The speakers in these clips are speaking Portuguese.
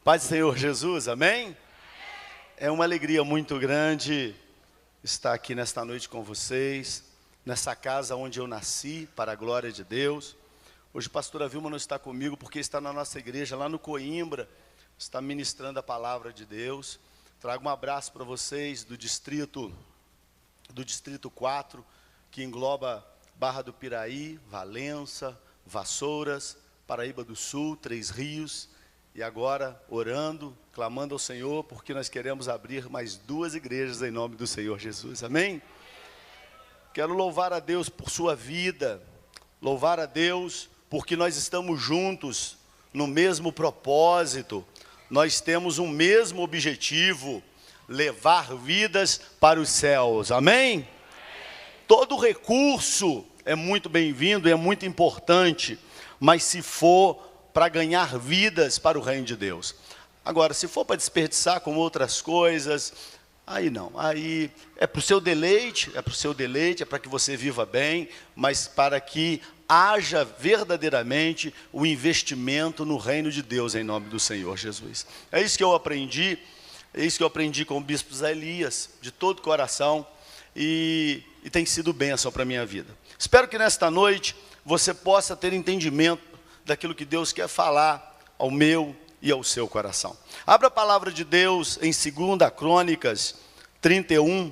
Paz do Senhor Jesus, amém? É uma alegria muito grande estar aqui nesta noite com vocês, nessa casa onde eu nasci, para a glória de Deus. Hoje a pastora Vilma não está comigo porque está na nossa igreja, lá no Coimbra, está ministrando a palavra de Deus. Trago um abraço para vocês do distrito 4, que engloba Barra do Piraí, Valença, Vassouras, Paraíba do Sul, Três Rios. E agora, orando, clamando ao Senhor, porque nós queremos abrir mais 2 igrejas em nome do Senhor Jesus. Amém? Quero louvar a Deus por sua vida, louvar a Deus porque nós estamos juntos no mesmo propósito. Nós temos um mesmo objetivo, levar vidas para os céus. Amém? Todo recurso é muito bem-vindo, é muito importante, mas se for para ganhar vidas para o reino de Deus. Agora, se for para desperdiçar com outras coisas, aí não. Aí é para o seu deleite, é para que você viva bem, mas para que haja verdadeiramente o investimento no reino de Deus em nome do Senhor Jesus. É isso que eu aprendi com o bispo Zé Elias, de todo o coração, e tem sido bênção para a minha vida. Espero que nesta noite você possa ter entendimento daquilo que Deus quer falar ao meu e ao seu coração. Abra a palavra de Deus em 2 Crônicas 31.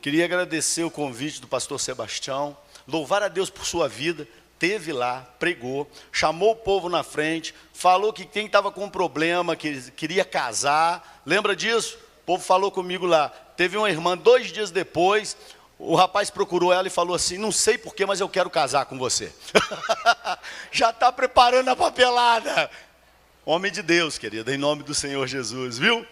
Queria agradecer o convite do pastor Sebastião, louvar a Deus por sua vida. Teve lá, pregou, chamou o povo na frente, falou que quem estava com problema, que queria casar, lembra disso? O povo falou comigo lá. Teve uma irmã, 2 dias depois, o rapaz procurou ela e falou assim: não sei porquê, mas eu quero casar com você. Já está preparando a papelada. Homem de Deus, querida, em nome do Senhor Jesus, viu?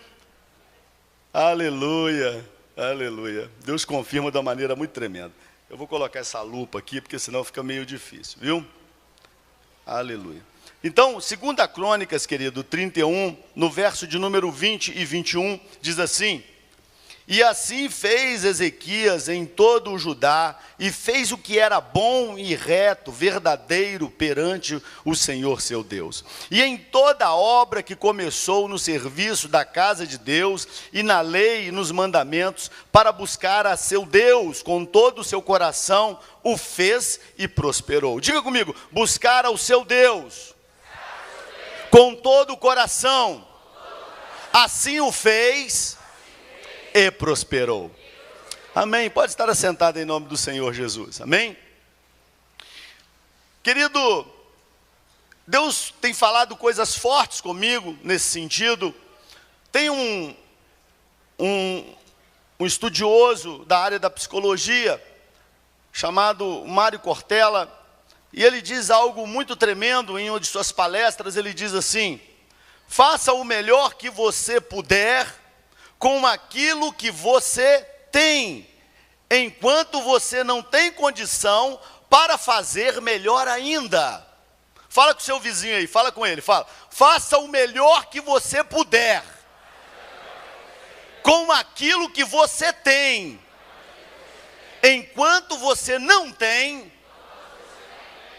Aleluia, aleluia. Deus confirma de uma maneira muito tremenda. Eu vou colocar essa lupa aqui, porque senão fica meio difícil, viu? Aleluia. Então, 2 Crônicas, querido, 31, no verso de número 20 e 21, diz assim: e assim fez Ezequias em todo o Judá, e fez o que era bom e reto, verdadeiro perante o Senhor seu Deus. E em toda a obra que começou no serviço da casa de Deus, e na lei e nos mandamentos, para buscar a seu Deus com todo o seu coração, o fez e prosperou. Diga comigo: buscar ao seu Deus com todo o coração, assim o fez e prosperou. Amém? Pode estar assentado em nome do Senhor Jesus. Amém? Querido, Deus tem falado coisas fortes comigo nesse sentido. Tem um estudioso da área da psicologia, chamado Mário Cortella, e ele diz algo muito tremendo em uma de suas palestras. Ele diz assim: faça o melhor que você puder com aquilo que você tem, enquanto você não tem condição para fazer melhor ainda. Fala com o seu vizinho aí, fala com ele, fala: faça o melhor que você puder com aquilo que você tem, enquanto você não tem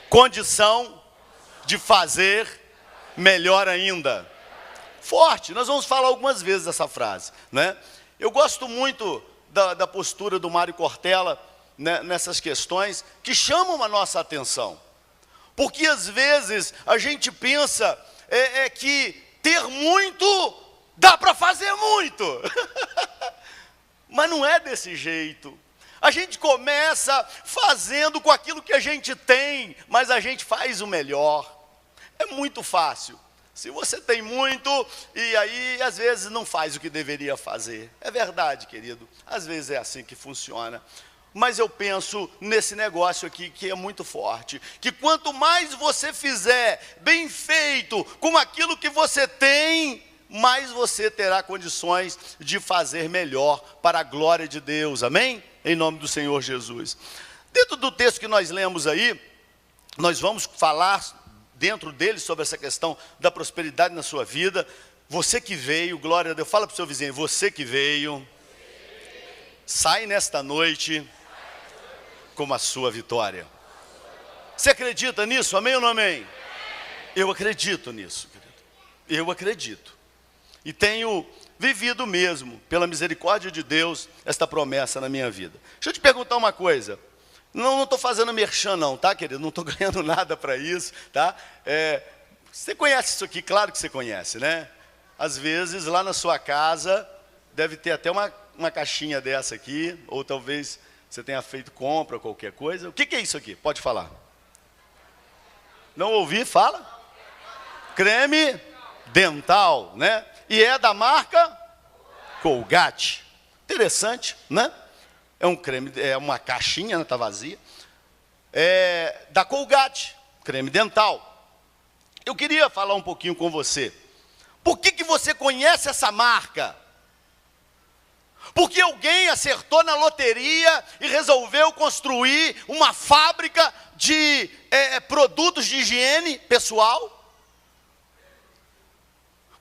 condição de fazer melhor ainda. Forte, nós vamos falar algumas vezes essa frase, né? Eu gosto muito da postura do Mário Cortella, né, nessas questões que chamam a nossa atenção, porque às vezes a gente pensa que ter muito dá para fazer muito, mas não é desse jeito. A gente começa fazendo com aquilo que a gente tem, mas a gente faz o melhor. É muito fácil. Se você tem muito, e aí às vezes não faz o que deveria fazer. É verdade, querido, às vezes é assim que funciona. Mas eu penso nesse negócio aqui que é muito forte, que quanto mais você fizer bem feito com aquilo que você tem, mais você terá condições de fazer melhor para a glória de Deus. Amém? Em nome do Senhor Jesus. Dentro do texto que nós lemos aí, nós vamos falar dentro dele sobre essa questão da prosperidade na sua vida. Você que veio, glória a Deus, fala para o seu vizinho, você que veio, sai nesta noite com a sua vitória. Você acredita nisso? Amém ou não amém? Eu acredito nisso, querido. Eu acredito. E tenho vivido mesmo, pela misericórdia de Deus, esta promessa na minha vida. Deixa eu te perguntar uma coisa. Não estou fazendo merchan não, tá, querido? Não estou ganhando nada para isso, tá? Você conhece isso aqui? Claro que você conhece, né? Às vezes, lá na sua casa, deve ter até uma caixinha dessa aqui, ou talvez você tenha feito compra, qualquer coisa. O que é isso aqui? Pode falar. Não ouvi? Fala. Creme dental, né? E é da marca Colgate. Interessante, né? É um creme, é uma caixinha, né? Tá vazia. É da Colgate, creme dental. Eu queria falar um pouquinho com você. Por que você conhece essa marca? Porque alguém acertou na loteria e resolveu construir uma fábrica de produtos de higiene pessoal?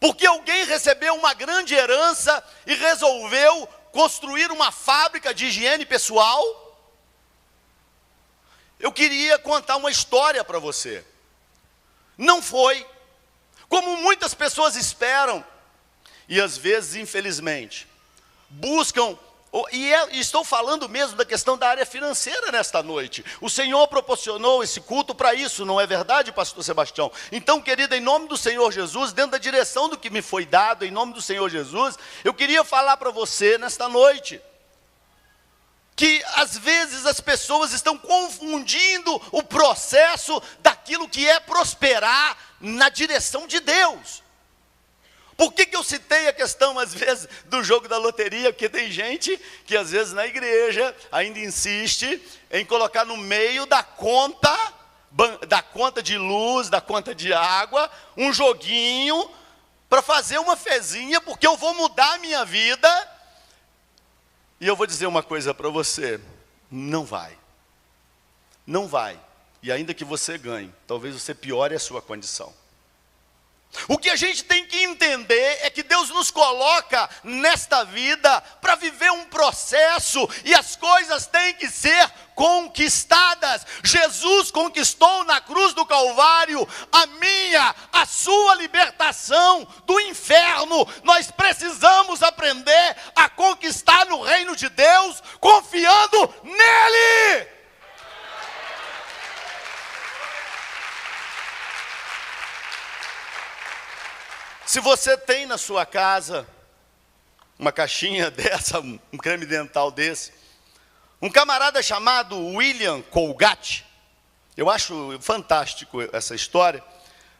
Porque alguém recebeu uma grande herança e resolveu construir uma fábrica de higiene pessoal? Eu queria contar uma história para você. Não foi como muitas pessoas esperam, e às vezes, infelizmente, buscam, e estou falando mesmo da questão da área financeira nesta noite. O Senhor proporcionou esse culto para isso, não é verdade, pastor Sebastião? Então, querida, em nome do Senhor Jesus, dentro da direção do que me foi dado, em nome do Senhor Jesus, eu queria falar para você nesta noite, que às vezes as pessoas estão confundindo o processo daquilo que é prosperar na direção de Deus. Por que eu citei a questão, às vezes, do jogo da loteria? Porque tem gente que, às vezes, na igreja, ainda insiste em colocar no meio da conta de luz, da conta de água, um joguinho para fazer uma fezinha, porque eu vou mudar a minha vida. E eu vou dizer uma coisa para você, não vai. Não vai. E ainda que você ganhe, talvez você piore a sua condição. O que a gente tem que entender é que Deus nos coloca nesta vida para viver um processo e as coisas têm que ser conquistadas. Jesus conquistou na cruz do Calvário a sua libertação do inferno. Nós precisamos aprender a conquistar no reino de Deus, confiando nele. Se você tem na sua casa uma caixinha dessa, um creme dental desse, um camarada chamado William Colgate, eu acho fantástico essa história,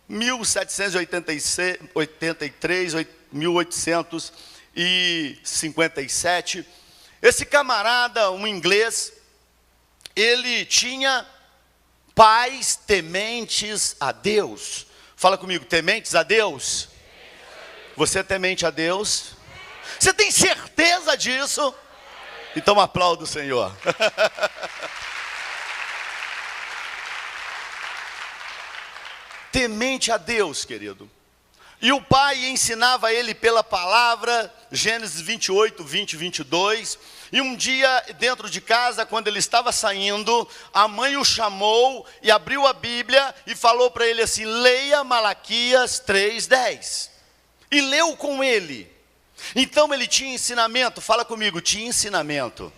1783, 1857, esse camarada, um inglês, ele tinha pais tementes a Deus. Fala comigo, tementes a Deus? Você é temente a Deus? Você tem certeza disso? Então aplauda o Senhor. Temente a Deus, querido. E o pai ensinava ele pela palavra, Gênesis 28, 20 e 22. E um dia, dentro de casa, quando ele estava saindo, a mãe o chamou e abriu a Bíblia e falou para ele assim, leia Malaquias 3:10. E leu com ele. Então ele tinha ensinamento, fala comigo, tinha ensinamento.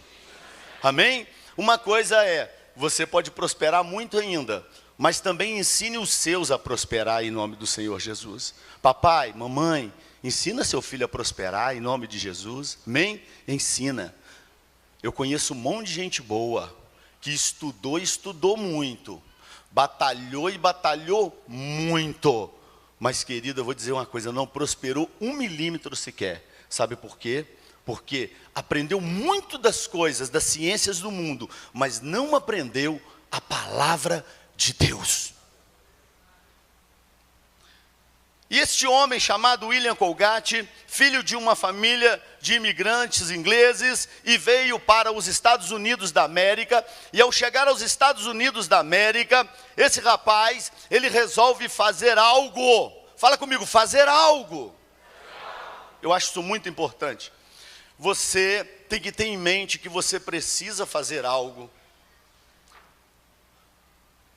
Amém? Uma coisa é, você pode prosperar muito ainda, mas também ensine os seus a prosperar em nome do Senhor Jesus. Papai, mamãe, ensina seu filho a prosperar em nome de Jesus. Amém? Ensina. Eu conheço um monte de gente boa, que estudou muito, batalhou e batalhou muito. Mas, querido, eu vou dizer uma coisa, não prosperou 1 milímetro sequer. Sabe por quê? Porque aprendeu muito das coisas, das ciências do mundo, mas não aprendeu a palavra de Deus. E este homem chamado William Colgate, filho de uma família de imigrantes ingleses, e veio para os Estados Unidos da América, e ao chegar aos Estados Unidos da América, esse rapaz, ele resolve fazer algo. Fala comigo, fazer algo. eu acho isso muito importante. Você tem que ter em mente que você precisa fazer algo.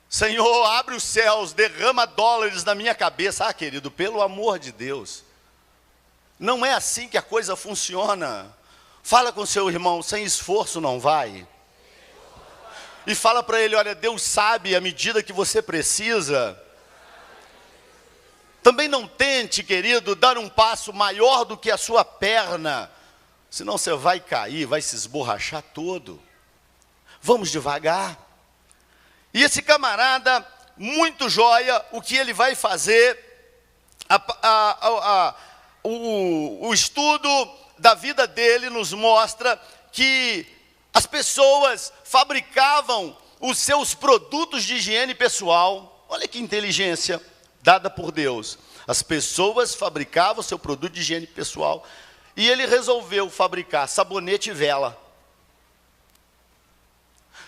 Senhor, abre os céus, derrama dólares na minha cabeça. Ah, querido, pelo amor de Deus. Não é assim que a coisa funciona. Fala com seu irmão, sem esforço não vai. E fala para ele, olha, Deus sabe a medida que você precisa. Também não tente, querido, dar um passo maior do que a sua perna. Senão você vai cair, vai se esborrachar todo. Vamos devagar. E esse camarada, muito joia, o que ele vai fazer, o estudo da vida dele nos mostra que as pessoas fabricavam os seus produtos de higiene pessoal. Olha que inteligência dada por Deus. As pessoas fabricavam o seu produto de higiene pessoal e ele resolveu fabricar sabonete e vela.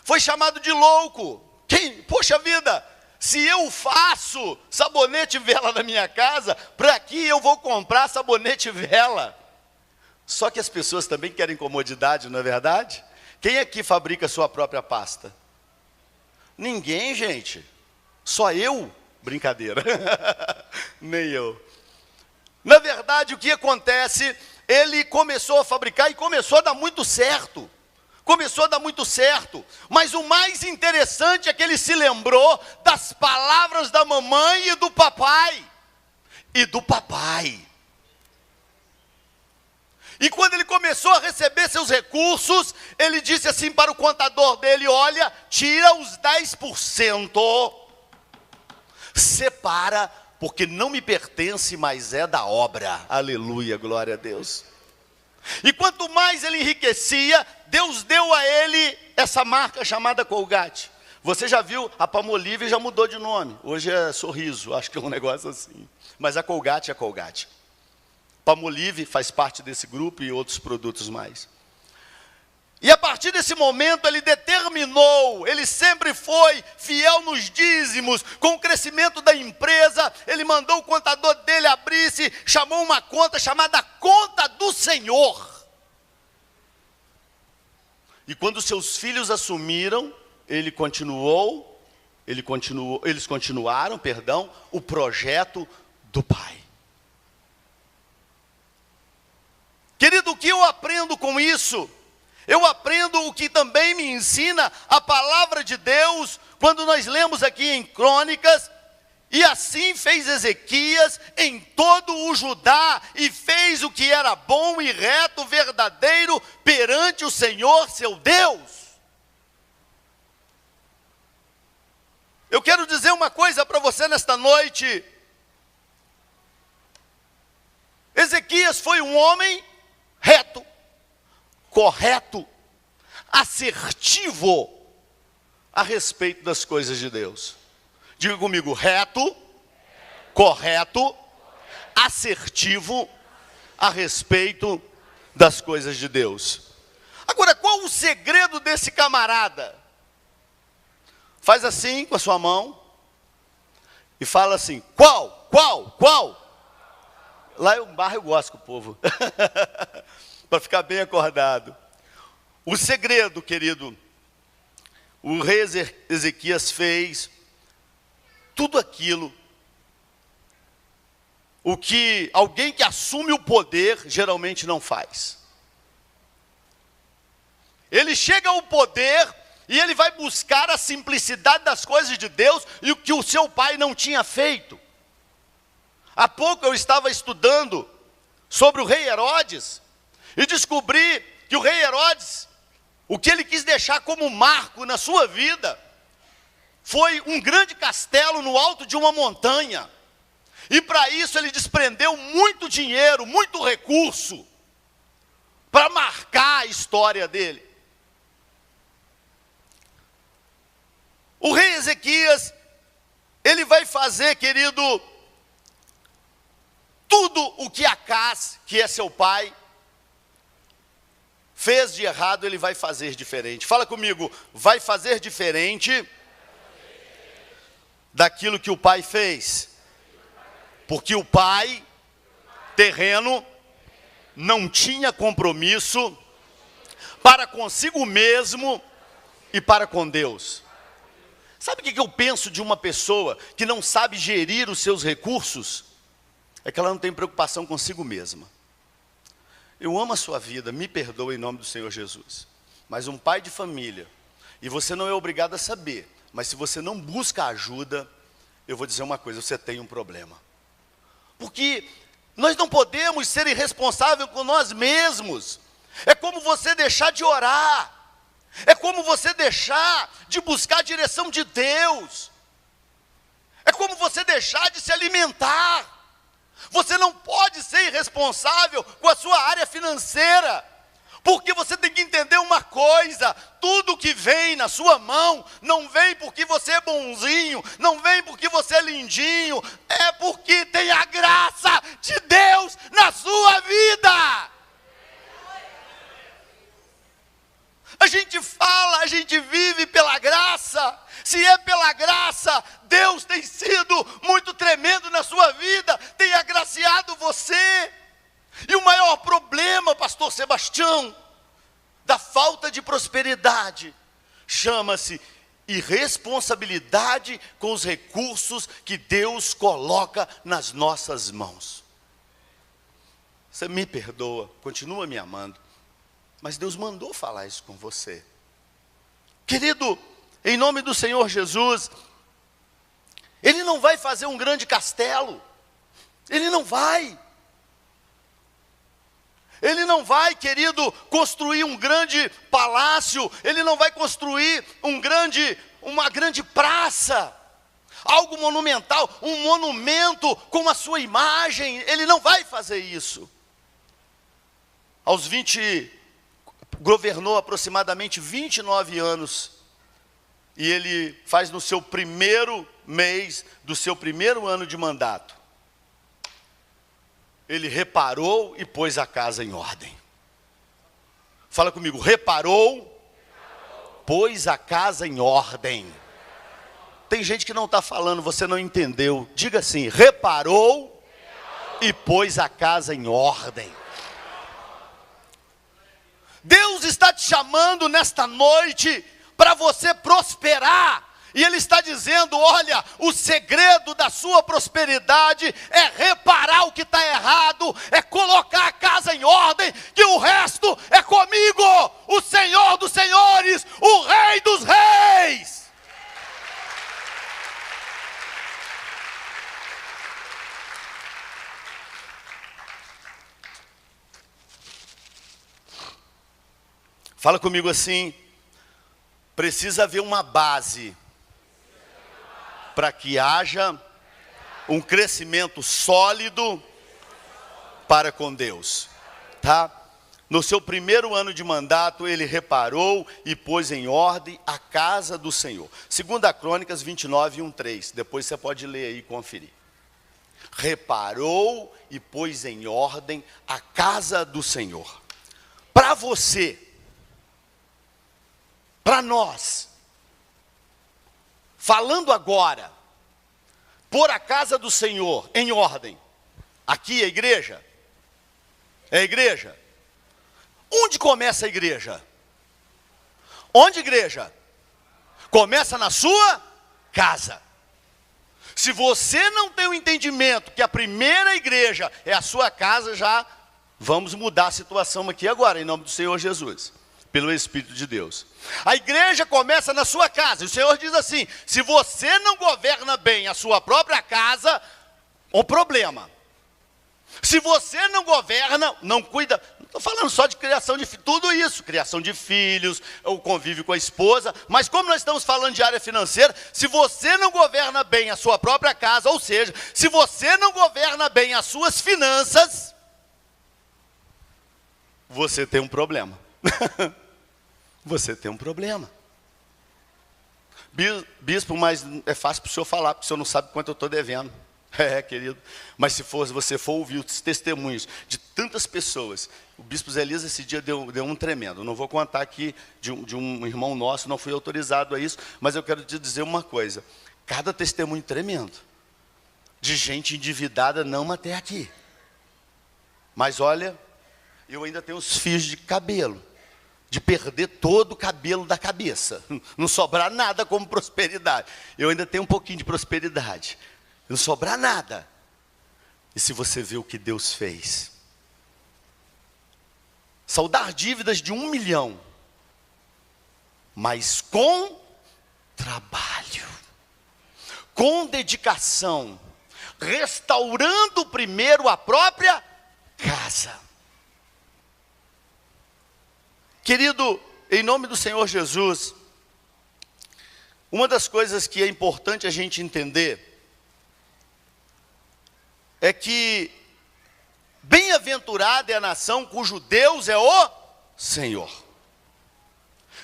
Foi chamado de louco. Poxa vida, se eu faço sabonete e vela na minha casa, para que eu vou comprar sabonete e vela? Só que as pessoas também querem comodidade, não é verdade? Quem aqui fabrica sua própria pasta? Ninguém, gente. Só eu? Brincadeira. Nem eu. Na verdade, o que acontece, ele começou a fabricar e começou a dar muito certo. Começou a dar muito certo, mas o mais interessante é que ele se lembrou das palavras da mamãe e do papai. E quando ele começou a receber seus recursos, ele disse assim para o contador dele, olha, tira os 10%, separa, porque não me pertence, mas é da obra. Aleluia, glória a Deus. E quanto mais ele enriquecia, Deus deu a ele essa marca chamada Colgate. Você já viu, a Palmolive já mudou de nome. Hoje é Sorriso, acho que é um negócio assim. Mas a Colgate é Colgate. Palmolive faz parte desse grupo e outros produtos mais. E a partir desse momento ele determinou, ele sempre foi fiel nos dízimos, com o crescimento da empresa, ele mandou o contador dele abrir-se, chamou uma conta chamada Conta do Senhor. E quando seus filhos assumiram, eles continuaram, o projeto do pai. Querido, o que eu aprendo com isso? Eu aprendo o que também me ensina a palavra de Deus, quando nós lemos aqui em Crônicas, e assim fez Ezequias em todo o Judá, e fez o que era bom e reto, verdadeiro, perante o Senhor seu Deus. Eu quero dizer uma coisa para você nesta noite. Ezequias foi um homem reto, correto, assertivo a respeito das coisas de Deus. Diga comigo, reto, correto, assertivo a respeito das coisas de Deus. Agora, qual o segredo desse camarada? Faz assim com a sua mão e fala assim, qual? Lá em Barra eu gosto com o povo. Para ficar bem acordado. O segredo, querido, o rei Ezequias fez tudo aquilo, o que alguém que assume o poder geralmente não faz. Ele chega ao poder e ele vai buscar a simplicidade das coisas de Deus e o que o seu pai não tinha feito. Há pouco eu estava estudando sobre o rei Herodes, e descobri que o rei Herodes, o que ele quis deixar como marco na sua vida, foi um grande castelo no alto de uma montanha. E para isso ele desprendeu muito dinheiro, muito recurso, para marcar a história dele. O rei Ezequias, ele vai fazer, querido, tudo o que Acás, que é seu pai, fez de errado, ele vai fazer diferente. Fala comigo, vai fazer diferente daquilo que o pai fez. Porque o pai terreno não tinha compromisso para consigo mesmo e para com Deus. Sabe o que eu penso de uma pessoa que não sabe gerir os seus recursos? É que ela não tem preocupação consigo mesma. Eu amo a sua vida, me perdoa em nome do Senhor Jesus. Mas um pai de família, e você não é obrigado a saber, mas se você não busca ajuda, eu vou dizer uma coisa, você tem um problema. Porque nós não podemos ser irresponsáveis com nós mesmos. É como você deixar de orar. É como você deixar de buscar a direção de Deus. É como você deixar de se alimentar. Você não pode ser irresponsável com a sua área financeira. Porque você tem que entender uma coisa, tudo que vem na sua mão, não vem porque você é bonzinho, não vem porque você é lindinho, é porque tem a graça de Deus na sua vida. A gente fala, a gente vive pela graça. Se é pela graça, Deus tem sido muito tremendo na sua vida, tem agraciado você. E o maior problema, pastor Sebastião, da falta de prosperidade, chama-se irresponsabilidade com os recursos que Deus coloca nas nossas mãos. Você me perdoa, continua me amando, mas Deus mandou falar isso com você. Querido, em nome do Senhor Jesus, Ele não vai fazer um grande castelo, Ele não vai. Ele não vai, querido, construir um grande palácio, Ele não vai construir uma grande praça, algo monumental, um monumento com a sua imagem. Ele não vai fazer isso. Governou aproximadamente 29 anos, e ele faz no seu primeiro mês do seu primeiro ano de mandato, ele reparou e pôs a casa em ordem. Fala comigo, reparou, pôs a casa em ordem. Tem gente que não está falando, você não entendeu. Diga assim, reparou e pôs a casa em ordem. Deus está te chamando nesta noite para você prosperar. E Ele está dizendo, olha, o segredo da sua prosperidade é reparar o que está errado, é colocar a casa em ordem, que o resto é comigo, o Senhor dos senhores, o Rei dos reis. Fala comigo assim, precisa haver uma base para que haja um crescimento sólido para com Deus, tá? No seu primeiro ano de mandato, ele reparou e pôs em ordem a casa do Senhor. 2 Crônicas 29, 1-3, depois você pode ler aí e conferir. Reparou e pôs em ordem a casa do Senhor. Para você, para nós, falando agora, pôr a casa do Senhor em ordem. Aqui é a igreja? É a igreja? Onde começa a igreja? Onde igreja? Começa na sua casa. Se você não tem o entendimento que a primeira igreja é a sua casa, já vamos mudar a situação aqui agora, em nome do Senhor Jesus. Pelo Espírito de Deus. A igreja começa na sua casa. E o Senhor diz assim, se você não governa bem a sua própria casa, um problema. Se você não governa, não cuida, não estou falando só de criação de filhos, tudo isso, criação de filhos, o convívio com a esposa, mas como nós estamos falando de área financeira, se você não governa bem a sua própria casa, ou seja, se você não governa bem as suas finanças, você tem um problema. Você tem um problema. Bispo, mas é fácil para o senhor falar, porque o senhor não sabe quanto eu estou devendo. É, querido. Mas se você for ouvir os testemunhos de tantas pessoas, o bispo Zé Elias esse dia deu um tremendo. Não vou contar aqui de um irmão nosso, não fui autorizado a isso, mas eu quero te dizer uma coisa. Cada testemunho tremendo. De gente endividada não até aqui. Mas olha, Eu ainda tenho os fios de cabelo, de perder todo o cabelo da cabeça, não sobrar nada como prosperidade. Eu ainda tenho um pouquinho de prosperidade, não sobrar nada. E se você vê o que Deus fez, saldar dívidas de 1 milhão, mas com trabalho, com dedicação, restaurando primeiro a própria casa. Querido, em nome do Senhor Jesus, uma das coisas que é importante a gente entender é que bem-aventurada é a nação cujo Deus é o Senhor.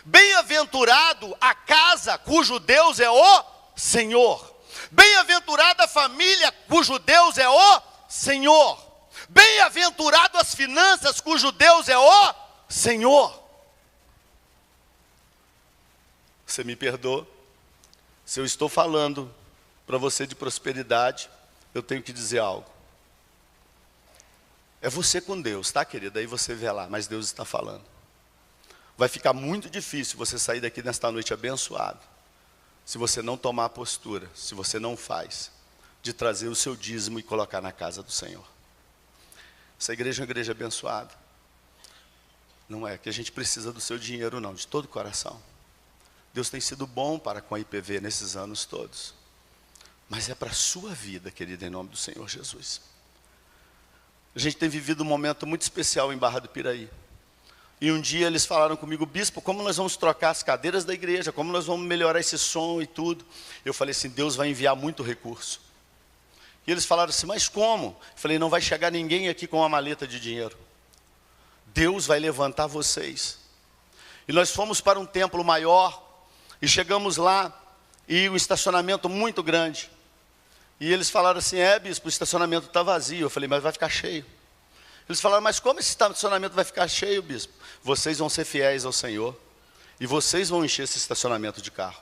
Bem-aventurado a casa cujo Deus é o Senhor. Bem-aventurada a família cujo Deus é o Senhor. Bem-aventurado as finanças cujo Deus é o Senhor. Você me perdoa, se eu estou falando para você de prosperidade, eu tenho que dizer algo. É você com Deus, tá, querida? Aí você vê lá, mas Deus está falando. Vai ficar muito difícil você sair daqui nesta noite abençoado, se você não tomar a postura, se você não faz, de trazer o seu dízimo e colocar na casa do Senhor. Essa igreja é uma igreja abençoada. Não é que a gente precisa do seu dinheiro não, de todo o coração. Deus tem sido bom para com a IPV nesses anos todos. Mas é para a sua vida, querida, em nome do Senhor Jesus. A gente tem vivido um momento muito especial em Barra do Piraí. E um dia eles falaram comigo, bispo, como nós vamos trocar as cadeiras da igreja? Como nós vamos melhorar esse som e tudo? Eu falei assim, Deus vai enviar muito recurso. E eles falaram assim, mas como? Eu falei, não vai chegar ninguém aqui com uma maleta de dinheiro. Deus vai levantar vocês. E nós fomos para um templo maior, e chegamos lá, e um estacionamento muito grande. E eles falaram assim, bispo, o estacionamento está vazio. Eu falei, mas vai ficar cheio. Eles falaram, mas como esse estacionamento vai ficar cheio, bispo? Vocês vão ser fiéis ao Senhor, e vocês vão encher esse estacionamento de carro.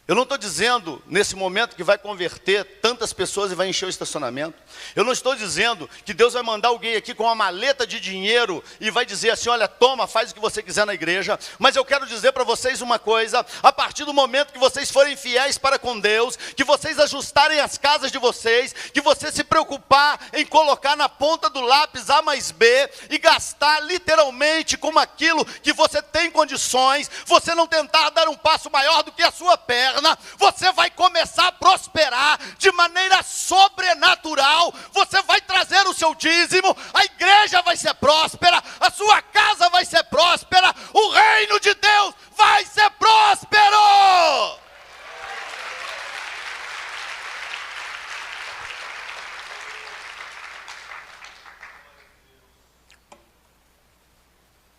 Eu não estou dizendo, nesse momento, que vai converter tantas pessoas e vai encher o estacionamento. Eu não estou dizendo que Deus vai mandar alguém aqui com uma maleta de dinheiro e vai dizer assim, olha, toma, faz o que você quiser na igreja. Mas eu quero dizer para vocês uma coisa, a partir do momento que vocês forem fiéis para com Deus, que vocês ajustarem as casas de vocês, que você se preocupar em colocar na ponta do lápis A mais B e gastar literalmente com aquilo que você tem condições, você não tentar dar um passo maior do que a sua perna, você vai começar a prosperar de maneira sobrenatural, você vai trazer o seu dízimo, a igreja vai ser próspera, a sua casa vai ser próspera, o reino de Deus vai ser próspero.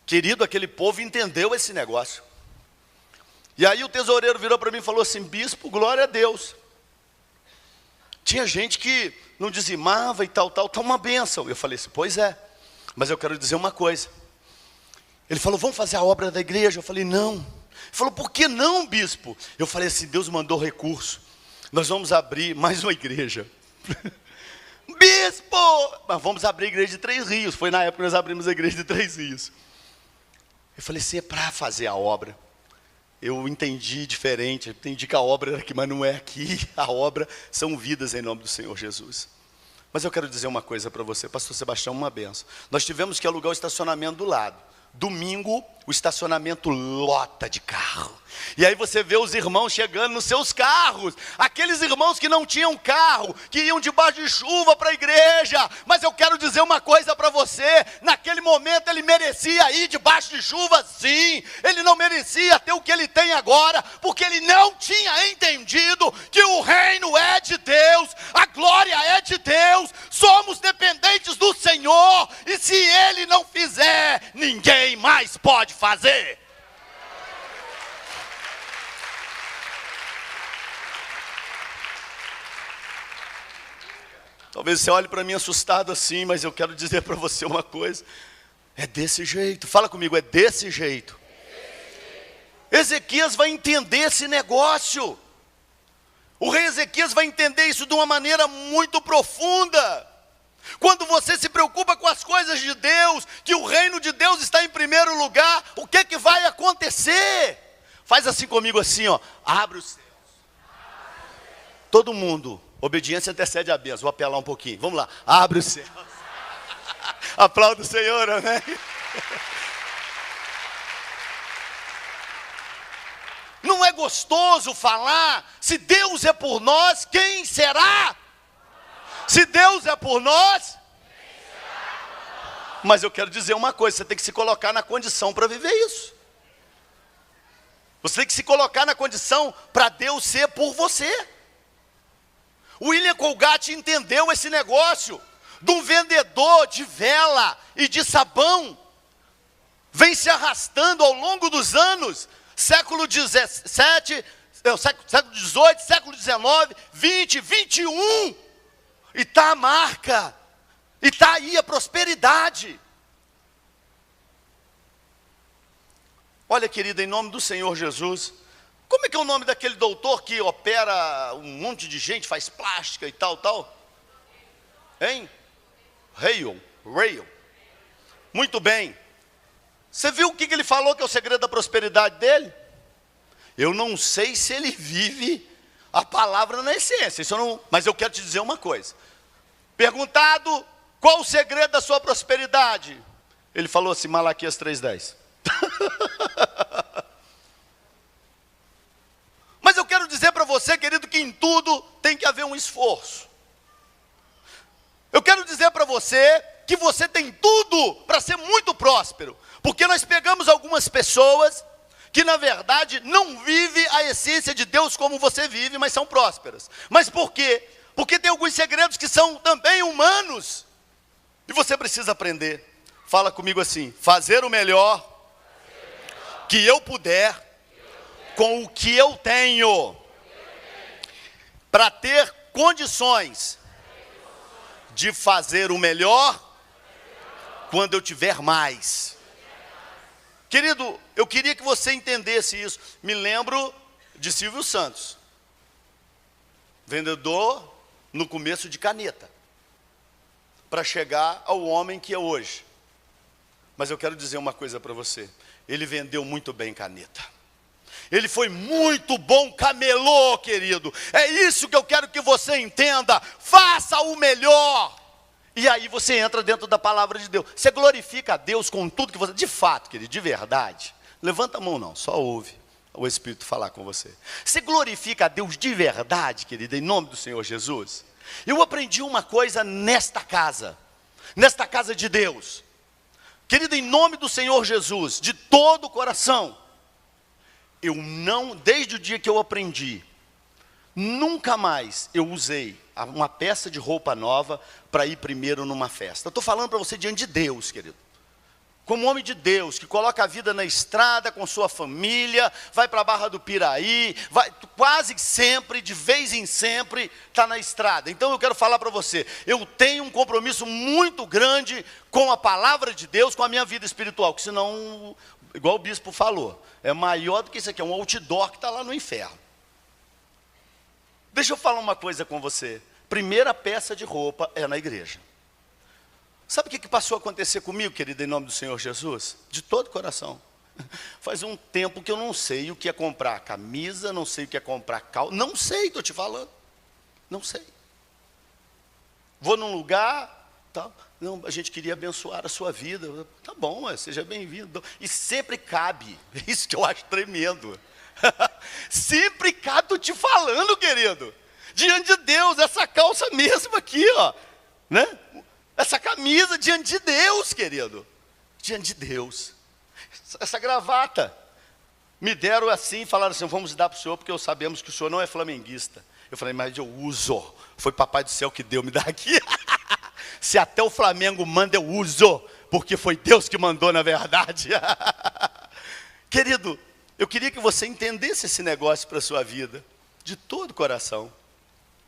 Querido, aquele povo entendeu esse negócio. E aí o tesoureiro virou para mim e falou assim, bispo, glória a Deus. Tinha gente que não dizimava e tal, tá uma bênção. Eu falei assim, pois é, mas eu quero dizer uma coisa. Ele falou, vamos fazer a obra da igreja? Eu falei, não. Ele falou, por que não, bispo? Eu falei assim, Deus mandou recurso. Nós vamos abrir mais uma igreja. Bispo! Mas vamos abrir a igreja de Três Rios. Foi na época que nós abrimos a igreja de Três Rios. Eu falei assim, é para fazer a obra. Eu entendi diferente, eu entendi que a obra era aqui, mas não é aqui. A obra são vidas em nome do Senhor Jesus. Mas eu quero dizer uma coisa para você, pastor Sebastião, uma benção. Nós tivemos que alugar o estacionamento do lado. Domingo, o estacionamento lota de carro. E aí você vê os irmãos chegando nos seus carros. Aqueles irmãos que não tinham carro, que iam debaixo de chuva para a igreja. Mas eu quero dizer uma coisa para você. Naquele momento ele merecia ir debaixo de chuva, sim. Ele não merecia ter o que ele tem agora, porque ele não tinha entendido que o reino é de Deus, a glória é de Deus. Somos dependentes do Senhor. E se Ele não fizer, ninguém mais pode fazer. Talvez você olhe para mim assustado assim, mas eu quero dizer para você uma coisa. É desse jeito. Fala comigo, é desse jeito. Ezequias vai entender esse negócio. O rei Ezequias vai entender isso de uma maneira muito profunda. Quando você se preocupa com as coisas de Deus, que o reino de Deus está em primeiro lugar, o que que vai acontecer? Faz assim comigo assim, ó, abre os céus. Todo mundo, obediência antecede a bênção. Vou apelar um pouquinho, vamos lá, abre os céus. Aplauda o Senhor, amém? Não é gostoso falar, se Deus é por nós, quem será? Se Deus é por nós, mas eu quero dizer uma coisa, você tem que se colocar na condição para viver isso. Você tem que se colocar na condição para Deus ser por você. William Colgate entendeu esse negócio de um vendedor de vela e de sabão. Vem se arrastando ao longo dos anos, século XVII, século XVIII, século XIX, XX, XXI. E está a marca, e está aí a prosperidade. Olha, querida, em nome do Senhor Jesus, como é que é o nome daquele doutor que opera um monte de gente, faz plástica e tal? Hein? Rayon. Muito bem. Você viu o que ele falou que é o segredo da prosperidade dele? Eu não sei se ele vive a palavra na essência, isso eu não, mas eu quero te dizer uma coisa. Perguntado, qual o segredo da sua prosperidade? Ele falou assim, Malaquias 3:10. Mas eu quero dizer para você, querido, que em tudo tem que haver um esforço. Eu quero dizer para você que você tem tudo para ser muito próspero. Porque nós pegamos algumas pessoas que na verdade não vivem a essência de Deus como você vive, mas são prósperas. Mas por quê? Porque tem alguns segredos que são também humanos. E você precisa aprender. Fala comigo assim, fazer o melhor que eu puder com o que eu tenho, para ter condições de fazer o melhor quando eu tiver mais. Querido, eu queria que você entendesse isso. Me lembro de Silvio Santos, vendedor no começo de caneta, para chegar ao homem que é hoje. Mas eu quero dizer uma coisa para você, ele vendeu muito bem caneta. Ele foi muito bom camelô, querido. É isso que eu quero que você entenda. Faça o melhor. E aí você entra dentro da palavra de Deus. Você glorifica a Deus com tudo que você... De fato, querido, de verdade. Levanta a mão não, só ouve o Espírito falar com você. Você glorifica a Deus de verdade, querido, em nome do Senhor Jesus. Eu aprendi uma coisa nesta casa de Deus. Querido, em nome do Senhor Jesus, de todo o coração. Eu não, desde o dia que eu aprendi, nunca mais eu usei uma peça de roupa nova para ir primeiro numa festa. Eu estou falando para você diante de Deus, querido. Como homem de Deus, que coloca a vida na estrada com sua família, vai para a Barra do Piraí, vai, quase sempre, de vez em sempre, está na estrada. Então eu quero falar para você, eu tenho um compromisso muito grande com a palavra de Deus, com a minha vida espiritual, que senão, igual o bispo falou, é maior do que isso aqui, é um outdoor que está lá no inferno. Deixa eu falar uma coisa com você. Primeira peça de roupa é na igreja. Sabe o que passou a acontecer comigo, querido, em nome do Senhor Jesus? De todo coração. Faz um tempo que eu não sei o que é comprar camisa, não sei o que é comprar calça. Não sei, estou te falando. Não sei. Vou num lugar, tal. Não, a gente queria abençoar a sua vida. Tá bom, seja bem-vindo. E sempre cabe. Isso que eu acho tremendo. Sempre cabe, estou te falando, querido. Diante de Deus, essa calça mesmo aqui, ó, né? Essa camisa diante de Deus, querido. Diante de Deus. Essa gravata. Me deram assim, falaram assim, vamos dar para o senhor, porque sabemos que o senhor não é flamenguista. Eu falei, mas eu uso. Foi papai do céu que deu, me dá aqui. Se até o Flamengo manda, eu uso. Porque foi Deus que mandou, na verdade. Querido, eu queria que você entendesse esse negócio para a sua vida. De todo o coração.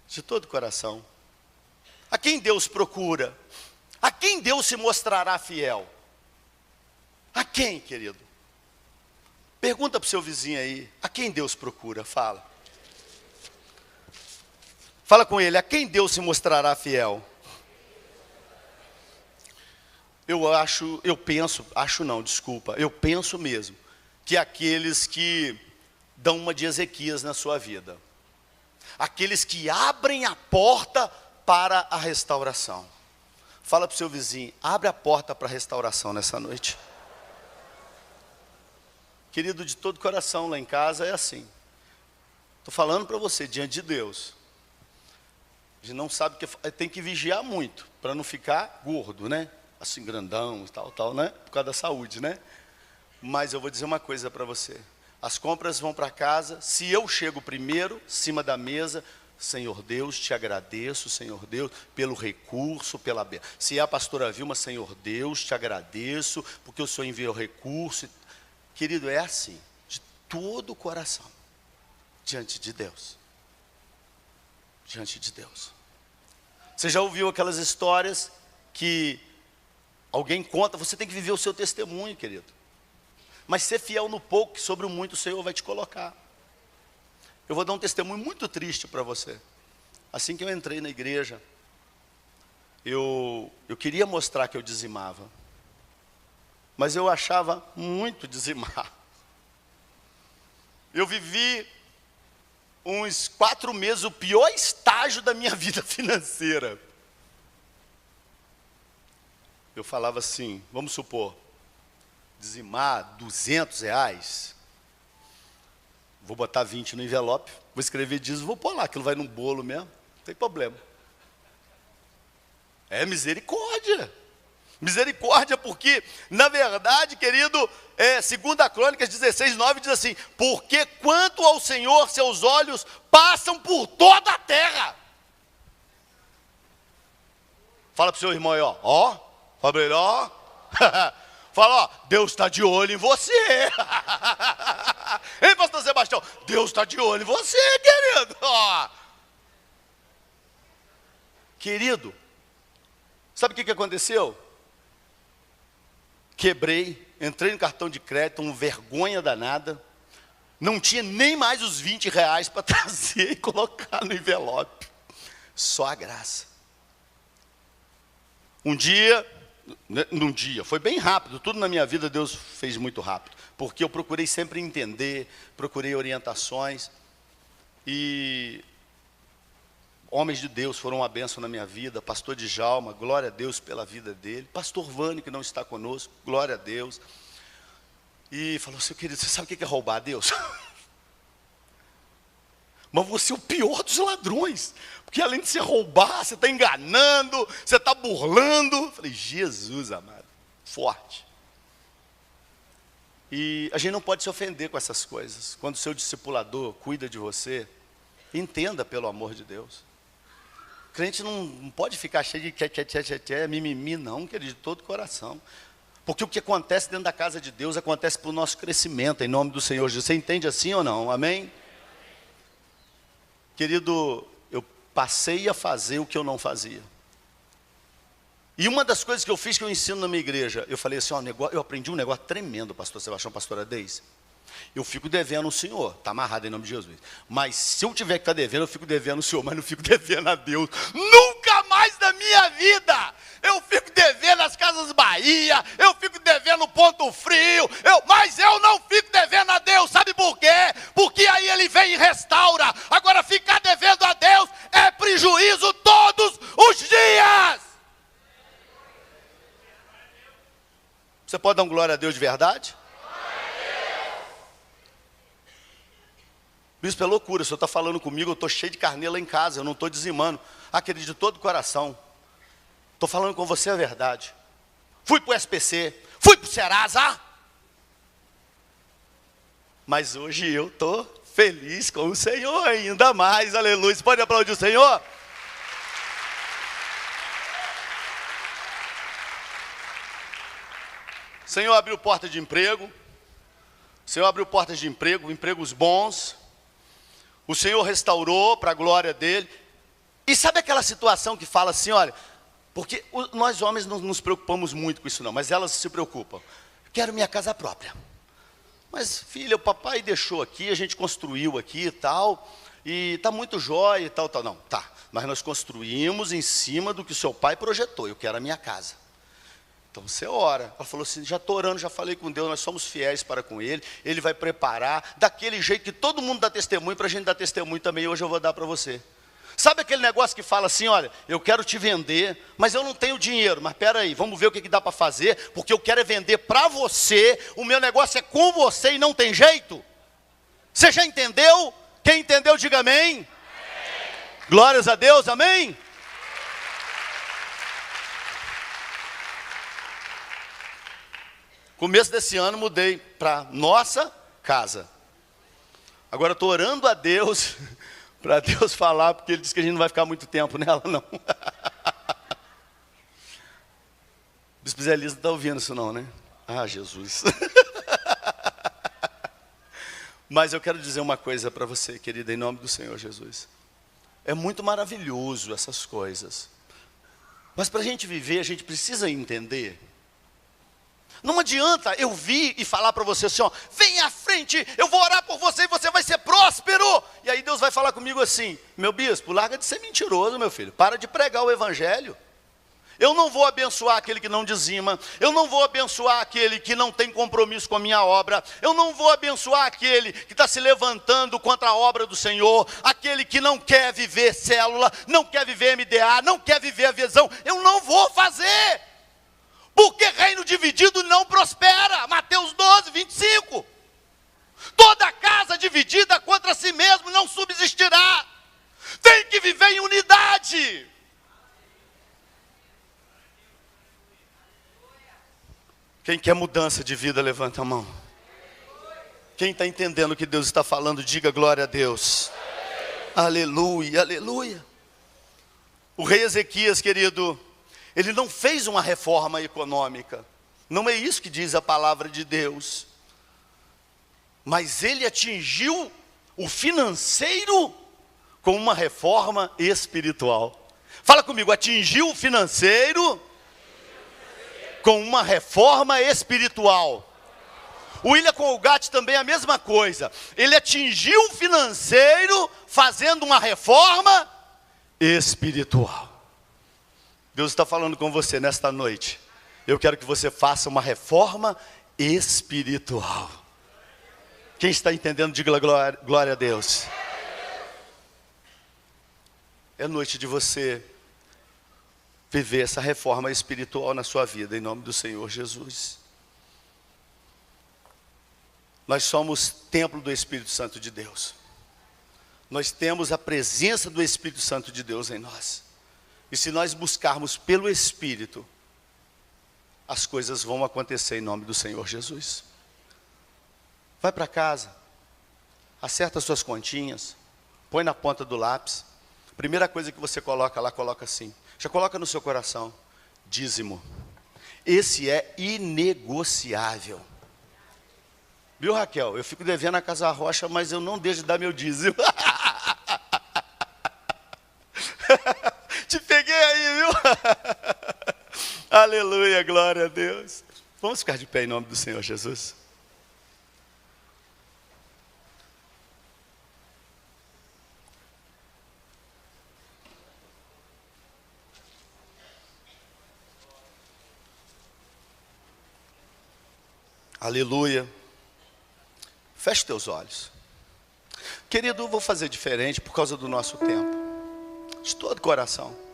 De todo o coração. A quem Deus procura? A quem Deus se mostrará fiel? A quem, querido? Pergunta para o seu vizinho aí, a quem Deus procura? Fala. Fala com ele, a quem Deus se mostrará fiel? eu penso mesmo, que aqueles que dão uma de Ezequias na sua vida, aqueles que abrem a porta para a restauração. Fala para o seu vizinho, abre a porta para a restauração nessa noite. Querido, de todo coração, lá em casa é assim. Estou falando para você, diante de Deus. A gente não sabe que tem que vigiar muito, para não ficar gordo, né? Assim, grandão e tal, né? Por causa da saúde, né? Mas eu vou dizer uma coisa para você. As compras vão para casa, se eu chego primeiro, cima da mesa, Senhor Deus, te agradeço, Senhor Deus, pelo recurso, pela bênção. Se é a pastora Vilma, Senhor Deus, te agradeço, porque o Senhor enviou recurso. Querido, é assim, de todo o coração, diante de Deus. Diante de Deus. Você já ouviu aquelas histórias que alguém conta, você tem que viver o seu testemunho, querido. Mas ser fiel no pouco, que sobre o muito o Senhor vai te colocar. Eu vou dar um testemunho muito triste para você. Assim que eu entrei na igreja, eu queria mostrar que eu dizimava. Mas eu achava muito dizimar. Eu vivi uns 4 meses, o pior estágio da minha vida financeira. Eu falava assim, vamos supor, dizimar R$200, vou botar 20 no envelope, vou escrever dízimo, vou pôr lá, aquilo vai num bolo mesmo, não tem problema. É misericórdia. Misericórdia, porque, na verdade, querido, 2 Crônicas 16:9 diz assim, porque quanto ao Senhor, seus olhos passam por toda a terra. Fala para o seu irmão aí, ó, fala para ele, ó. Fala, ó, Deus está de olho em você. Ei, pastor Sebastião, Deus está de olho em você, querido. Ó. Querido, sabe o que aconteceu? Quebrei, entrei no cartão de crédito, uma vergonha danada. Não tinha nem mais os R$20 para trazer e colocar no envelope. Só a graça. Num dia, foi bem rápido, tudo na minha vida Deus fez muito rápido, porque eu procurei sempre entender, procurei orientações, e homens de Deus foram uma bênção na minha vida, pastor Djalma, glória a Deus pela vida dele, pastor Vânio, que não está conosco, glória a Deus, e falou assim, querido, você sabe o que é roubar a Deus? Mas você é o pior dos ladrões, porque além de você roubar, você está enganando, você está burlando. Eu falei, Jesus amado, forte. E a gente não pode se ofender com essas coisas. Quando o seu discipulador cuida de você, entenda pelo amor de Deus. O crente não pode ficar cheio de mimimi, não, querido, de todo coração. Porque o que acontece dentro da casa de Deus, acontece para o nosso crescimento, em nome do Senhor Jesus. Você entende assim ou não? Amém? Querido, eu passei a fazer o que eu não fazia. E uma das coisas que eu fiz, que eu ensino na minha igreja, eu falei assim, ó, eu aprendi um negócio tremendo, pastor Sebastião, pastora Deise. Eu fico devendo o Senhor, está amarrado em nome de Jesus. Mas se eu tiver que estar devendo, eu fico devendo o Senhor, mas não fico devendo a Deus. Nunca mais na minha vida! Eu fico devendo as Casas Bahia, eu fico devendo Ponto Frio, mas eu não fico devendo a Deus, sabe por quê? Porque aí Ele vem e restaura. Agora ficar devendo a Deus é prejuízo todos os dias. Você pode dar um glória a Deus de verdade? Bispo, é loucura, o senhor está falando comigo, eu estou cheio de carneiro lá em casa, eu não estou dizimando. Acredito de todo o coração. Estou falando com você a verdade. Fui para o SPC, fui para o Serasa. Mas hoje eu estou feliz com o Senhor ainda mais, aleluia. Você pode aplaudir o Senhor? O Senhor abriu porta de emprego. O Senhor abriu portas de emprego, empregos bons. O Senhor restaurou para a glória dele. E sabe aquela situação que fala assim, olha, porque nós homens não nos preocupamos muito com isso não, mas elas se preocupam. Quero minha casa própria. Mas filha, o papai deixou aqui, a gente construiu aqui e está muito jóia e tal. Não, tá, mas nós construímos em cima do que o seu pai projetou, eu quero a minha casa. Então você ora. Ela falou assim, já estou orando, já falei com Deus, nós somos fiéis para com Ele. Ele vai preparar, daquele jeito que todo mundo dá testemunho, para a gente dar testemunho também, hoje eu vou dar para você. Sabe aquele negócio que fala assim, olha, eu quero te vender, mas eu não tenho dinheiro. Mas espera aí, vamos ver o que dá para fazer, porque eu quero é vender para você, o meu negócio é com você e não tem jeito. Você já entendeu? Quem entendeu, diga amém. Amém. Glórias a Deus, amém. Começo desse ano mudei para nossa casa. Agora estou orando a Deus, para Deus falar, porque Ele disse que a gente não vai ficar muito tempo nela, não. O bispo Zé Liza não está ouvindo isso não, né? Ah, Jesus. Mas eu quero dizer uma coisa para você, querida, em nome do Senhor Jesus. É muito maravilhoso essas coisas. Mas para a gente viver, a gente precisa entender. Não adianta eu vir e falar para você assim, ó, vem à frente, eu vou orar por você e você vai ser próspero. E aí Deus vai falar comigo assim, meu bispo, larga de ser mentiroso, meu filho, para de pregar o evangelho. Eu não vou abençoar aquele que não dizima, eu não vou abençoar aquele que não tem compromisso com a minha obra, eu não vou abençoar aquele que está se levantando contra a obra do Senhor, aquele que não quer viver célula, não quer viver MDA, não quer viver a visão, eu não vou fazer. Porque reino dividido não prospera. Mateus 12, 25. Toda casa dividida contra si mesmo não subsistirá. Tem que viver em unidade. Quem quer mudança de vida, levanta a mão. Quem está entendendo o que Deus está falando, diga glória a Deus. Aleluia, aleluia. O rei Ezequias, querido, ele não fez uma reforma econômica. Não é isso que diz a palavra de Deus. Mas ele atingiu o financeiro com uma reforma espiritual. Fala comigo, atingiu o financeiro com uma reforma espiritual. O William Colgate também é a mesma coisa. Ele atingiu o financeiro fazendo uma reforma espiritual. Deus está falando com você nesta noite. Eu quero que você faça uma reforma espiritual. Quem está entendendo, diga glória a Deus. É noite de você viver essa reforma espiritual na sua vida, em nome do Senhor Jesus. Nós somos templo do Espírito Santo de Deus. Nós temos a presença do Espírito Santo de Deus em nós. E se nós buscarmos pelo Espírito, as coisas vão acontecer em nome do Senhor Jesus. Vai para casa, acerta suas continhas, põe na ponta do lápis. Primeira coisa que você coloca lá, coloca assim. Já coloca no seu coração, dízimo. Esse é inegociável. Viu, Raquel? Eu fico devendo a Casa Rocha, mas eu não deixo de dar meu dízimo. Te peguei aí, viu? Aleluia, glória a Deus. Vamos ficar de pé em nome do Senhor Jesus. Aleluia. Feche teus olhos. Querido, eu vou fazer diferente por causa do nosso tempo. De todo coração.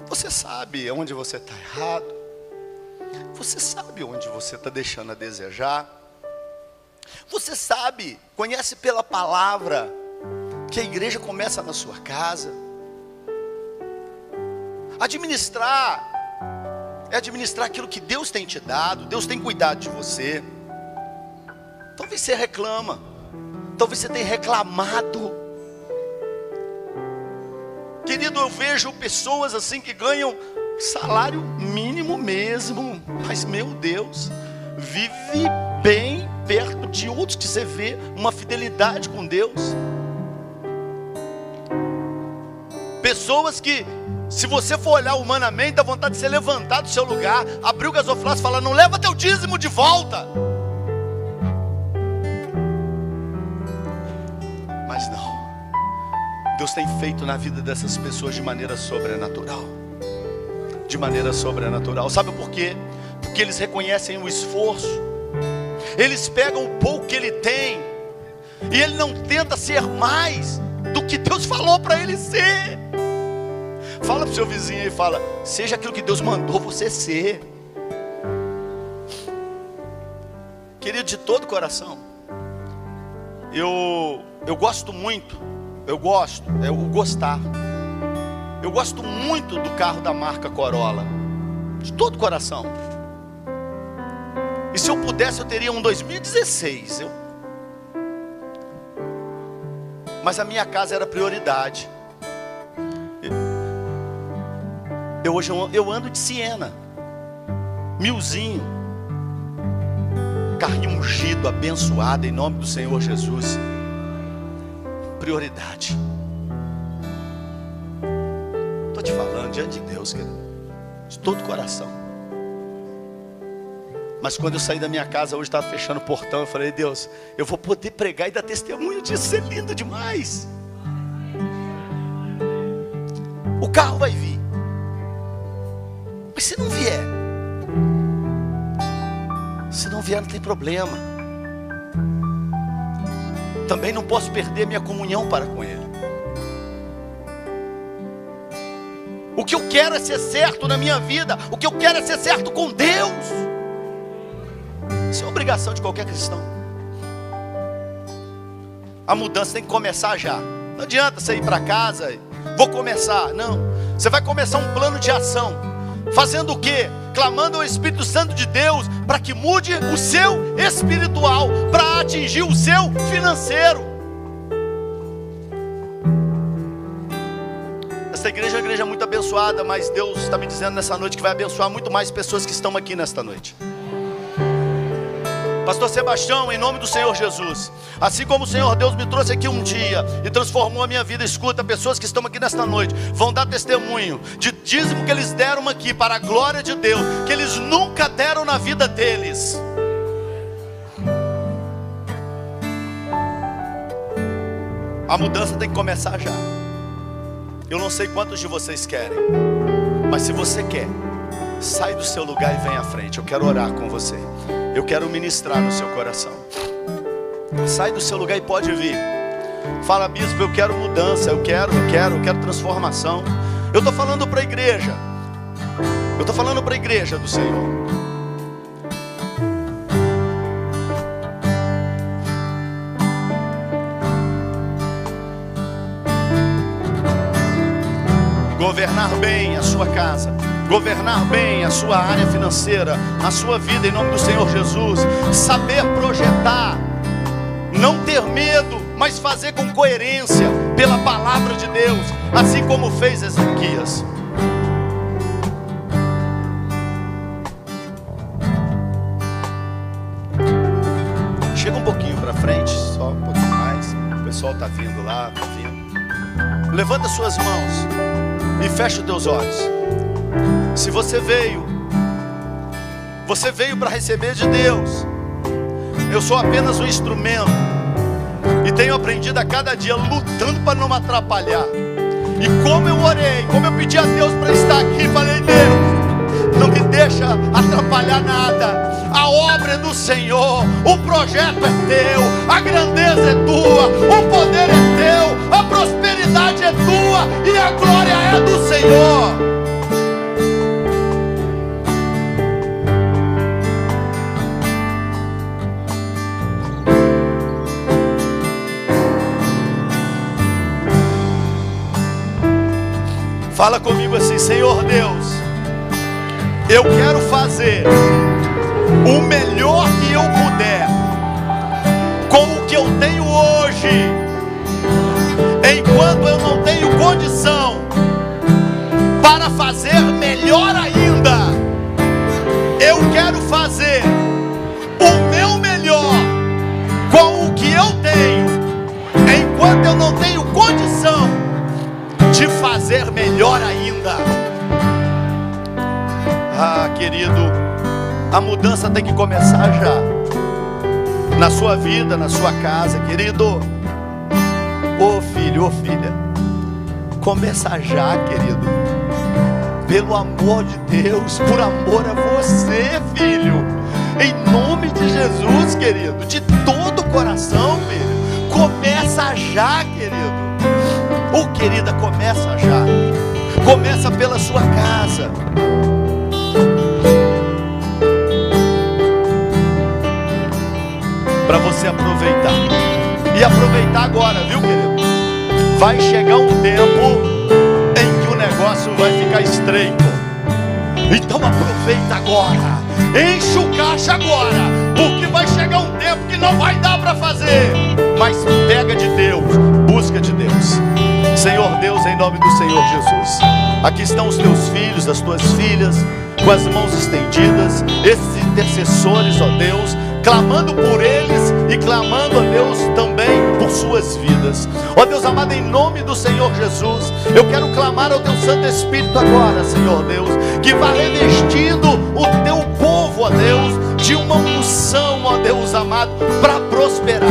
Você sabe onde você está errado. Você sabe onde você está deixando a desejar. Você sabe, conhece pela palavra, que a igreja começa na sua casa. Administrar é administrar aquilo que Deus tem te dado. Deus tem cuidado de você. Talvez você reclama. Talvez você tenha reclamado. Querido, eu vejo pessoas assim que ganham salário mínimo mesmo. Mas meu Deus, vive bem perto de outros que você vê uma fidelidade com Deus. Pessoas que, se você for olhar humanamente, dá vontade de ser levantado do seu lugar, abrir o gasofilácio e falar, não leva teu dízimo de volta. Mas não. Deus tem feito na vida dessas pessoas de maneira sobrenatural. de maneira sobrenatural. Sabe por quê? Porque eles reconhecem o esforço. Eles pegam o pouco que ele tem, e ele não tenta ser mais do que Deus falou para ele ser. Fala para o seu vizinho e fala: seja aquilo que Deus mandou você ser. Querido, de todo coração, eu gosto muito, eu gosto muito do carro da marca Corolla, de todo coração. E se eu pudesse, eu teria um 2016. Mas a minha casa era prioridade. Hoje eu ando de Siena, 1000zinho, carrinho ungido, abençoado em nome do Senhor Jesus. Prioridade. Estou te falando diante de Deus, querido, de todo coração. Mas quando eu saí da minha casa hoje, estava fechando o portão, eu falei: Deus, eu vou poder pregar e dar testemunho disso, isso é lindo demais. O carro vai vir, mas se não vier não tem problema. Também não posso perder minha comunhão para com Ele. O que eu quero é ser certo na minha vida, o que eu quero é ser certo com Deus. Isso é obrigação de qualquer cristão. A mudança tem que começar já. Não adianta você ir para casa e vou começar. Não, você vai começar um plano de ação. Fazendo o quê? Clamando ao Espírito Santo de Deus para que mude o seu espiritual, para atingir o seu financeiro. Essa igreja é uma igreja muito abençoada, mas Deus está me dizendo nessa noite que vai abençoar muito mais pessoas que estão aqui nesta noite. Pastor Sebastião, em nome do Senhor Jesus, assim como o Senhor Deus me trouxe aqui um dia e transformou a minha vida, escuta, pessoas que estão aqui nesta noite vão dar testemunho de dízimo que eles deram aqui para a glória de Deus, que eles nunca deram na vida deles. A mudança tem que começar já. Eu não sei quantos de vocês querem, mas se você quer, sai do seu lugar e vem à frente. Eu quero orar com você. Eu quero ministrar no seu coração. Sai do seu lugar e pode vir. Fala: bispo, eu quero mudança, eu quero transformação. Eu estou falando para a igreja. Eu estou falando para a igreja do Senhor. Governar bem a sua casa, governar bem a sua área financeira, a sua vida em nome do Senhor Jesus. Saber projetar, não ter medo, mas fazer com coerência pela palavra de Deus, assim como fez Ezequias. Chega um pouquinho para frente, só um pouquinho mais. O pessoal está vindo lá, está vindo. Levanta suas mãos e fecha os teus olhos. Se você veio para receber de Deus. Eu sou apenas um instrumento e tenho aprendido a cada dia lutando para não me atrapalhar. E como eu orei, como eu pedi a Deus para estar aqui, falei: Deus, não me deixa atrapalhar nada. A obra é do Senhor, o projeto é teu, a grandeza é tua, o poder é teu, a prosperidade é tua e a glória é do Senhor. Fala comigo assim: Senhor Deus, eu quero fazer o melhor que eu puder com o que eu tenho hoje, enquanto eu não tenho condição para fazer melhor ainda. Eu quero fazer o meu melhor com o que eu tenho, enquanto eu não tenho condição de fazer melhor ainda. Ah, querido, a mudança tem que começar já, na sua vida, na sua casa, querido. Ô filho, ô filha, começa já, querido. pelo amor de Deus, por amor a você, filho, em nome de Jesus, querido, de todo o coração, filho, começa já, querido. Querida, começa já. Começa pela sua casa. Para você aproveitar. E aproveitar agora, viu, querido? Vai chegar um tempo em que o negócio vai ficar estreito. Então aproveita agora. Enche o caixa agora. Porque vai chegar um tempo que não vai dar para fazer. Mas pega de Deus. Busca de Deus. Senhor Deus, em nome do Senhor Jesus, aqui estão os teus filhos, as tuas filhas, com as mãos estendidas, esses intercessores, ó Deus, clamando por eles e clamando, ó Deus, também por suas vidas. Ó Deus amado, em nome do Senhor Jesus, eu quero clamar ao teu Santo Espírito agora, Senhor Deus, que vá revestindo o teu povo, ó Deus, de uma unção, ó Deus amado, para prosperar.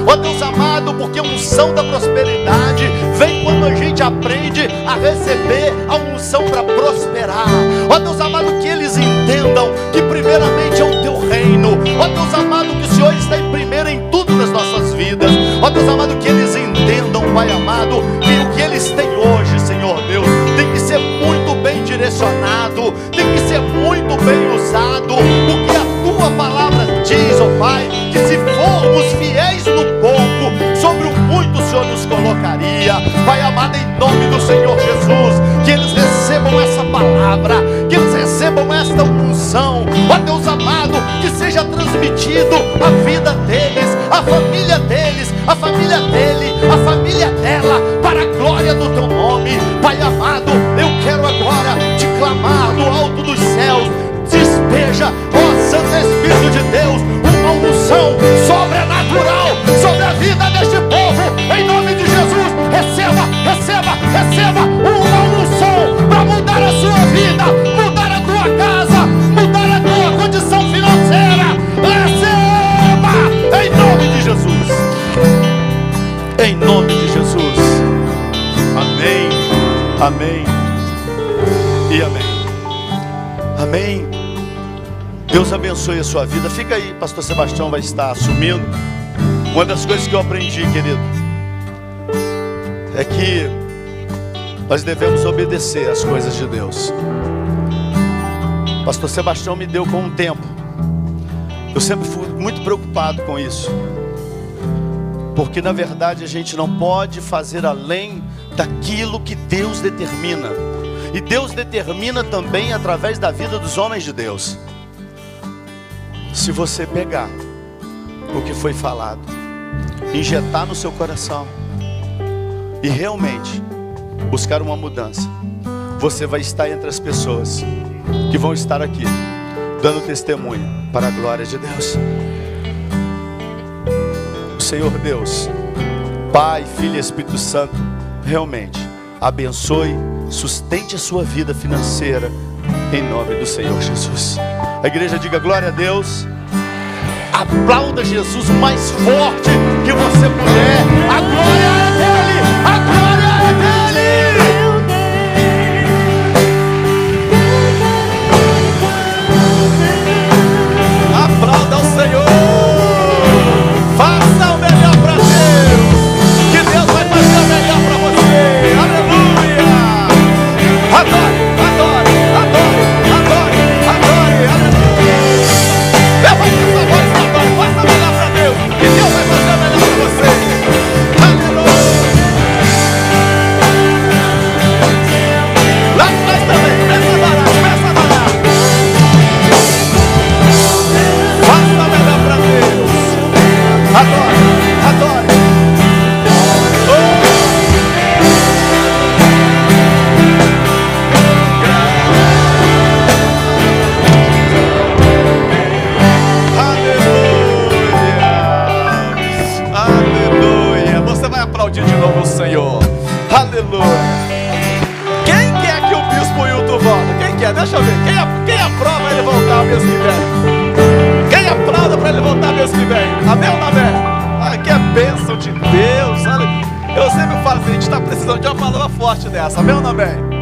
Ó Deus amado, porque a unção da prosperidade vem quando a gente aprende a receber a unção para prosperar. Ó Deus amado, que eles entendam que primeiramente é o teu reino. Ó Deus amado, que o Senhor está em primeiro em tudo nas nossas vidas. Ó Deus amado, que eles entendam, Pai amado, que o que eles têm hoje, Senhor Deus, tem que ser muito bem direcionado, tem que ser muito bem usado, porque a tua palavra diz, ó Pai, que se formos fiéis no pouco, sobre o muito o Senhor nos colocaria. Pai amado, em nome do Senhor Jesus, que eles recebam essa palavra, que eles recebam esta unção, ó Deus amado, que seja transmitido a vida deles, a família deles, a família dele, a família dela, para a glória do teu nome. Pai amado, eu quero agora te clamar do alto dos céus, despeja, ó Santo Espírito de Deus, uma unção sobrenatural sobre a vida deste povo, em nome de Jesus. Receba uma unção para mudar a sua vida, mudar a tua casa, mudar a tua condição financeira. Receba, em nome de Jesus, em nome de Jesus. Amém, amém e amém. Amém. Deus abençoe a sua vida. Fica aí, pastor Sebastião vai estar assumindo. Uma das coisas que eu aprendi, querido, é que nós devemos obedecer às coisas de Deus. Pastor Sebastião me deu com um tempo. Eu sempre fui muito preocupado com isso, porque na verdade a gente não pode fazer além daquilo que Deus determina. E Deus determina também através da vida dos homens de Deus. Se você pegar o que foi falado, injetar no seu coração e realmente buscar uma mudança, você vai estar entre as pessoas que vão estar aqui dando testemunho para a glória de Deus. O Senhor Deus, Pai, Filho e Espírito Santo, realmente abençoe, sustente a sua vida financeira, em nome do Senhor Jesus. A igreja diga glória a Deus. Aplauda Jesus o mais forte que você puder. A glória é dele, a glória é dele. Aplauda o Senhor. Faça o melhor para Deus, que Deus vai fazer o melhor para você. Aleluia. Adore, adore, adore, adore, adore, aleluia. Levante essa voz e adore, faça o melhor para Deus, que Deus vai fazer o melhor para você. Aleluia. Lá atrás também, começa a adorar, começa a adorar. Faça o melhor para Deus. Adore, adore. Aplaudir de novo o Senhor. Aleluia. Quem quer que o bispo Hilton volte? Quem quer? Deixa eu ver. Quem aprova ele voltar mês que vem? Quem aprova para ele voltar mês que vem? Amém ou não amém? Ah, que é bênção de Deus. Olha, eu sempre falo assim, a gente está precisando de uma palavra forte dessa. Amém ou não amém?